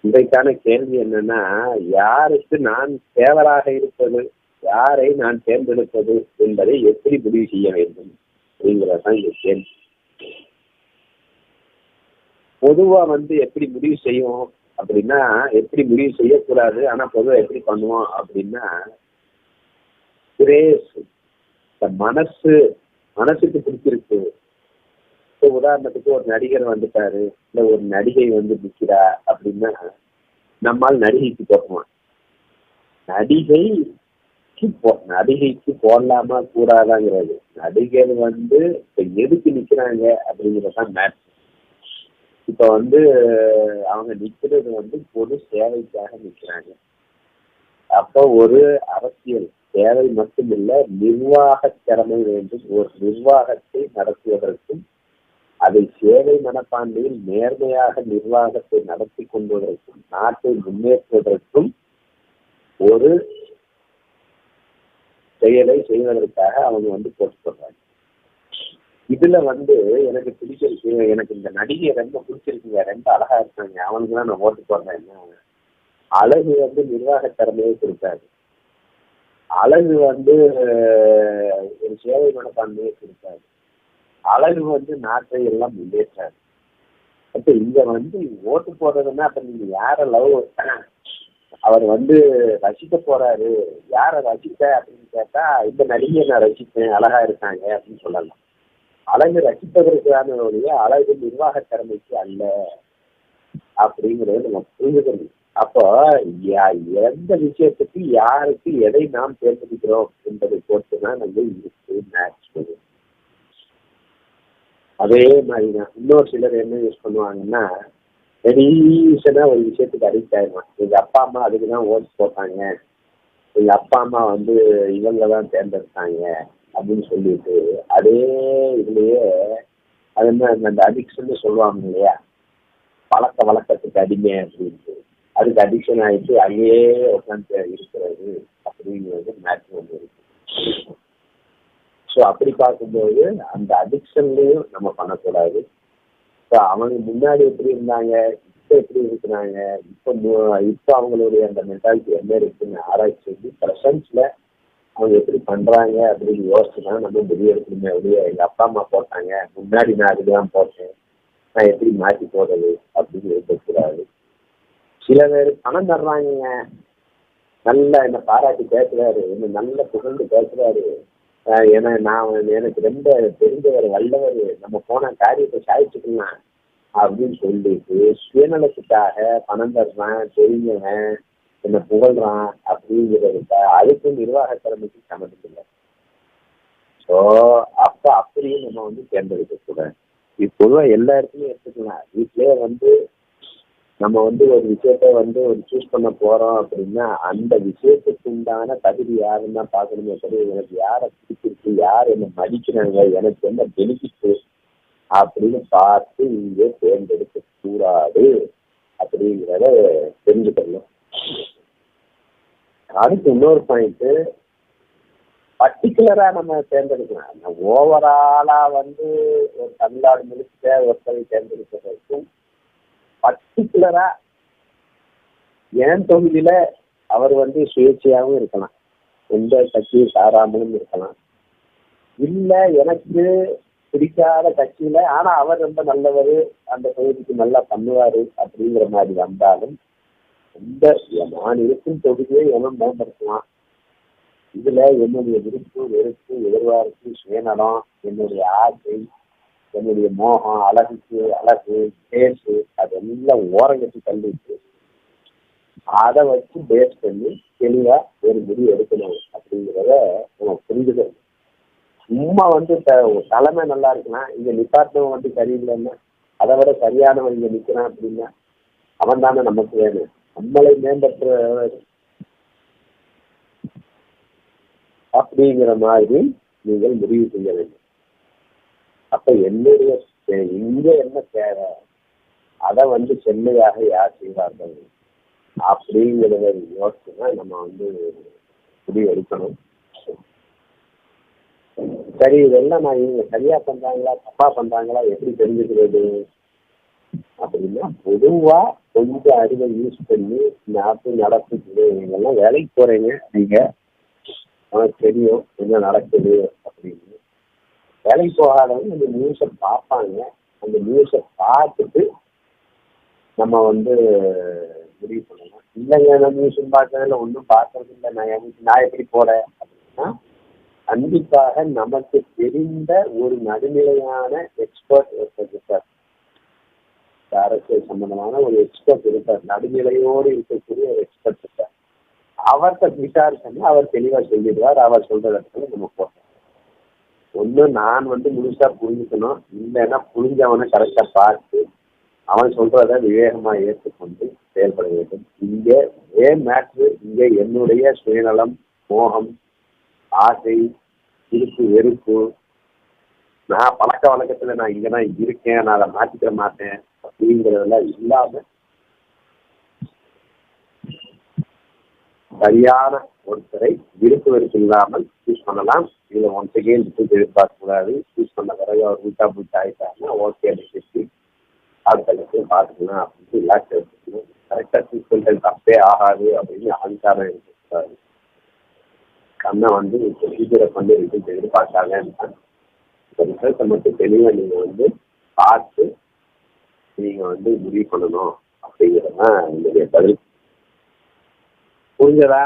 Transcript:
இன்றைக்கான கேள்வி என்னன்னா, யாருக்கு நான் தேவராக இருப்பது, யாரை நான் தேர்ந்தெடுப்பது என்பதை எப்படி முடிவு செய்ய வேண்டும் அப்படிங்கிறதான் இந்த கேள்வி. பொதுவா எப்படி முடிவு செய்யும் அப்படின்னா, எப்படி முடிவு செய்யக்கூடாது, ஆனா பொதுவா எப்படி பண்ணுவோம் அப்படின்னா, கிரேஸ், இந்த மனசுக்கு பிடிச்சிருக்கு. இப்போ உதாரணத்துக்கு ஒரு நடிகர் வந்துட்டாரு, இல்ல ஒரு நடிகை நிக்கிறா அப்படின்னா, நம்மால் நடிகைக்கு போடுவோம். நடிகைக்கு போடலாமா கூடாதாங்கிறது, நடிகர் இப்ப எதுக்கு நிக்கிறாங்க அப்படிங்கறதான் மேட்ச். இப்ப அவங்க நிக்கிறது பொது சேவைக்காக நிக்கிறாங்க. அப்போ ஒரு அரசியல் தேவை மட்டுமில்ல, நிர்வாக திறமை வேண்டும். ஒரு நிர்வாகத்தை நடத்துவதற்கும் அதை சேவை மனப்பான்மையில் நேர்மையாக நிர்வாகத்தை நடத்தி கொள்வதற்கும் நாட்டை முன்னேற்றுவதற்கும் ஒரு செயலை செய்வதற்காக அவங்க போட்டு சொல்றாங்க. இதுல எனக்கு பிடிச்சிருக்கு, எனக்கு இந்த நடிகை ரொம்ப பிடிச்சிருக்குங்க, ரொம்ப அழகா இருக்காங்க, அவனுக்குதான் நான் ஓட்டு போடுறேன்னா, அழகு நிர்வாக திறமையை கொடுக்காது. அழகு ஒரு சேவை மனப்பான்மையை கொடுக்காது. அழகு நாட்டை எல்லாம் முன்னேற்றாது. அப்ப இங்க ஓட்டு போடுறதுன்னா, அப்ப நீங்க யார அவர் ரசிக்க போறாரு, யார ரசிக்க அப்படின்னு கேட்டா, இந்த நடிகை நான் ரசிப்பேன், அழகா இருக்காங்க அப்படின்னு சொல்லலாம். அழகு ரசிப்பதற்கான அழகு நிர்வாக திறமைக்கு அல்ல அப்படிங்கிறது நம்ம புரிஞ்சுக்கணும். அப்போ எந்த விஷயத்துக்கு யாருக்கு எதை நாம் தேர்ந்தெடுக்கிறோம் என்பதை பொறுத்துதான் இருக்கு மேட்ச். அதே மாதிரிதான் இன்னொரு சிலர் என்ன யூஸ் பண்ணுவாங்கன்னா, ரீசனா ஒரு விஷயத்துக்கு அடிக்ட் ஆயிடுவான். எங்க அப்பா அம்மா அதுக்குதான் ஓட்டு போட்டாங்க, எங்க அப்பா அம்மா இவங்கதான் தேர்ந்தெடுத்தாங்க அப்படின்னு சொல்லிட்டு, அதே இதுலயே அது என்ன அந்த அடிக்ஷன் சொல்லுவாங்க இல்லையா, பழக்க வழக்கத்துக்கு அடிமை அப்படின்ட்டு, அதுக்கு அடிக்ஷன் ஆயிட்டு அங்கேயே உட்காந்து இருக்கிறது அப்படிங்கிறது மேட்ச் இருக்கு. ஸோ அப்படி பார்க்கும்போது அந்த அடிக்ஷன்லையும் நம்ம பண்ணக்கூடாது. இப்போ அவங்க முன்னாடி எப்படி இருந்தாங்க, இப்போ எப்படி இருக்கிறாங்க, இப்போ அவங்களுடைய அந்த மென்டாலிட்டி என்ன இருக்குன்னு ஆராய்ச்சி செஞ்சு ப்ரெசன்ஸ்ல அவங்க எப்படி பண்றாங்க அப்படின்னு யோசிச்சுதான் நம்ம முடிவு எடுக்கணுமே அப்படியே, எங்க அப்பா அம்மா போட்டாங்க, முன்னாடி நான் அதுதான் போட்டேன், நான் எப்படி மாற்றி போடுறது அப்படின்னு இருக்கக்கூடாது. சில பேர் பணம் தர்றாங்க, நல்லா என்ன பாராட்டி பேசுறாரு, என்ன நல்ல புகழ்ந்து பேசுறாரு, ஏன்னா நான் எனக்கு ரொம்ப தெரிஞ்சவர் வல்லவர், நம்ம போன காரியத்தை சாதிச்சுக்கலாம் அப்படின்னு சொல்லிட்டு சுயநலத்துக்காக பணம் தர்றான், தெரிஞ்சவன் என்ன புகழ்றான் அப்படிங்கிறதுக்கா அதுக்கு நிர்வாக திறமைக்கு சம்மந்தம் இல்லை. ஸோ அப்ப அப்படியே நம்ம தேர்ந்தெடுக்க கூடாது. இது பொதுவாக எல்லா இடத்துலையும் எடுத்துக்கலாம். வீட்டிலேயே நம்ம ஒரு விஷயத்த ஒரு சூஸ் பண்ண போறோம் அப்படின்னா, அந்த விஷயத்துக்கு உண்டான தகுதி யாருன்னு தான் பார்க்கணுமே தவிர, எனக்கு யாரை பிடிச்சிருக்கு, யார் என்ன மதிக்கிறாங்க, எனக்கு என்ன பெனிஃபிட் அப்படின்னு பார்த்து இங்கே தேர்ந்தெடுக்க கூடாது அப்படிங்கிறத தெரிஞ்சுக்கணும். அதுக்கு இன்னொரு பாயிண்ட், பர்டிகுலரா நம்ம தேர்ந்தெடுக்கலாம். ஓவராலா ஒரு தமிழ்நாடு முழுக்க ஒருத்தரை தேர்ந்தெடுப்பதற்கும், பர்டிகுலரா என் தொகுதியில அவர் சுயேட்சையாகவும் இருக்கலாம், எந்த கட்சியும் சாராமலும் இருக்கலாம், இல்ல எனக்கு பிடிக்காத கட்சியில ஆனா அவர் ரொம்ப நல்லவர், அந்த தொகுதிக்கு நல்லா பண்ணுவாரு அப்படிங்கிற மாதிரி வந்தாலும், இந்த நான் இருக்கும் தொகுதியை எவன் மேம்படுத்தலாம், இதுல என்னுடைய விருப்பு வெறுப்பு எதிர்பார்ப்பு சுயநலம், என்னுடைய ஆசை, என்னுடைய மோகம், அழகு பேசு, அதெல்லாம் ஓரங்கட்டி தள்ளிட்டு அதை வச்சு பேஸ் பண்ணி தெளிவா ஒரு முடிவு எடுக்கணும் அப்படிங்கிறத நம்ம புரிஞ்சுக்கணும். சும்மா தலைமை நல்லா இருக்கலாம், இங்க நிப்பாட்டம் சரியில்லைன்னா, அதை விட சரியானவன் இங்க நிக்கிறான் அப்படின்னா அவன் தானே நமக்கு வேணும், நம்மளை மேம்பற்ற அப்படிங்கிற மாதிரி நீங்கள் முடிவு செய்ய வேண்டும். அப்ப என்னுடைய இங்க என்ன தேவை, அதை செம்மையாக யார் செய்வார்கள் அப்படிங்கிறத யோசிச்சுதான் நம்ம முடிவு எடுக்கணும். சரி, இதெல்லாம் நான் இவங்க சரியா பண்றாங்களா தப்பா பண்றாங்களா எப்படி தெரிஞ்சுக்கிறது? அப்படின்னா பொதுவா கொஞ்சம் அறிவை யூஸ் பண்ணி நாட்டு நடப்பு இதெல்லாம் வேலைக்கு போறீங்க நீங்க, உனக்கு தெரியும் என்ன நடக்குது அப்படின்னு. வேலைக்கு போகாதவங்க அந்த நியூஸை பார்ப்பாங்க. அந்த நியூஸை பார்த்துட்டு நம்ம முடிவு பண்ணலாம். இல்லைங்க நான் நியூஸும் பார்க்கறதில்ல, ஒன்றும் பார்க்கறது இல்லை, நான் எப்படி போறேன் அப்படின்னா, கண்டிப்பாக நமக்கு தெரிந்த ஒரு நடுநிலையான எக்ஸ்பர்ட் இருக்கார். அரசியல் சம்பந்தமான ஒரு எக்ஸ்பர்ட் இருக்கார், நடுநிலையோடு இருக்கக்கூடிய ஒரு எக்ஸ்பர்ட் இருக்கார். அவர்கிட்ட விசாரிச்சோம்னா அவர் தெளிவா சொல்லிடுவார். அவர் சொல்ற இடத்துல நம்ம போட்டோம். ஒண்ணு நான் முழுசா புரிஞ்சுக்கணும், இல்லைன்னா புரிஞ்சவனை கரெக்டா பார்த்து அவன் சொல்றத விவேகமா ஏற்றுக்கொண்டு செயல்பட வேண்டும். இங்க ஏன் மேட்ரு, இங்க என்னுடைய சுயநலம், மோகம், ஆசை, விருப்பு வெறுப்பு, நான் பழக்க வழக்கத்துல நான் இங்கதான் இருக்கேன், நான் அதை மாற்றிக்கிற மாட்டேன் அப்படிங்கிறதெல்லாம் இல்லாம சரியான ஒருத்தரை விருப்பு வெறுப்பு இல்லாமல் சூஸ் பண்ணலாம். இதுல ஒன்ஸ் அகெயின் எதிர்பார்க்க கூடாது. சூஸ் பண்ண பிறகு அவர் வீட்டா போயிட்டு ஆயிட்டாருன்னா ஓகே பேசி ஆட்களுக்கு பார்த்துக்கலாம் அப்படின்னு ரிலாக்ஸ் எடுத்துக்கணும். கரெக்டா சூஸ் பண்ணுறது தப்பே ஆகாது அப்படின்னு அகங்காரம் இருக்கக்கூடாது. கண்ணை ப்ரொசீஜரை பண்ணி ரிசல்ட் எதிர்பார்த்தாங்கன்னா இந்த ரிசல்ட்டை மட்டும் தெளிவாக நீங்க பார்த்து நீங்க முடிவு பண்ணணும் அப்படிங்கிறதான் என்னுடைய பதில். புரிஞ்சதா?